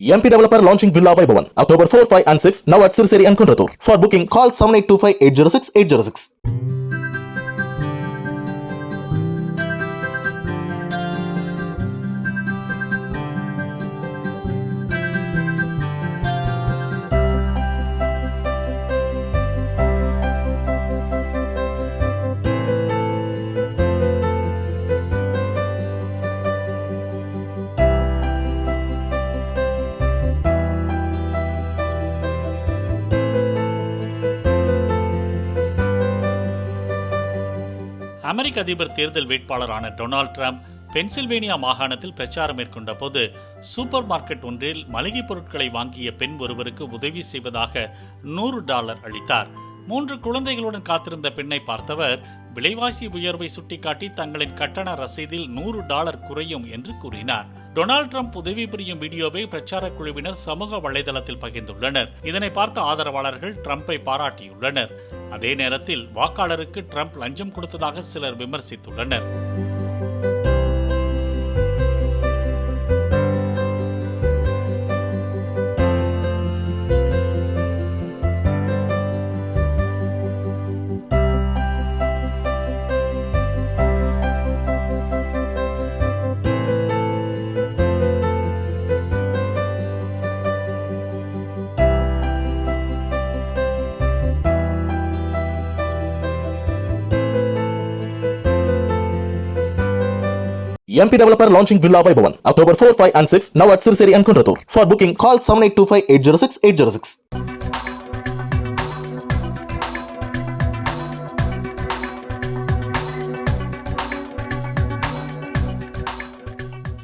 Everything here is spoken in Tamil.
MP developer launching Villa Vaibhavan October 4, 5 and 6 now at Sirseri and Kunratur. For booking call 7825 806 806. அமெரிக்க அதிபர் தேர்தல் வேட்பாளரான டொனால்ட் ட்ரம்ப் பென்சில்வேனியா மாகாணத்தில் பிரச்சாரம் மேற்கொண்ட போது சூப்பர் மார்க்கெட் ஒன்றில் மளிகைப் பொருட்களை வாங்கிய பெண் ஒருவருக்கு உதவி செய்வதாக $100 அளித்தார். 3 குழந்தைகளுடன் காத்திருந்த பெண்ணை பார்த்தவர் விலைவாசி உயர்வை சுட்டிக்காட்டி தங்களின் கட்டண ரசீதில் $100 குறையும் என்று கூறினார். டொனால்ட் ட்ரம்ப் உதவி புரியும் வீடியோவை பிரச்சார குழுவினர் சமூக வலைதளத்தில் பகிர்ந்துள்ளனர். இதனை பார்த்த ஆதரவாளர்கள் ட்ரம்பை பாராட்டியுள்ளனர். அதே நேரத்தில் வாக்காளருக்கு ட்ரம்ப் லஞ்சம் கொடுத்ததாக சிலர் விமர்சித்துள்ளனர். MP developer launching Villa Vaibhavan October 4, 5 and 6 now at Sirseri and Kunratur. For booking call 7825 806 806.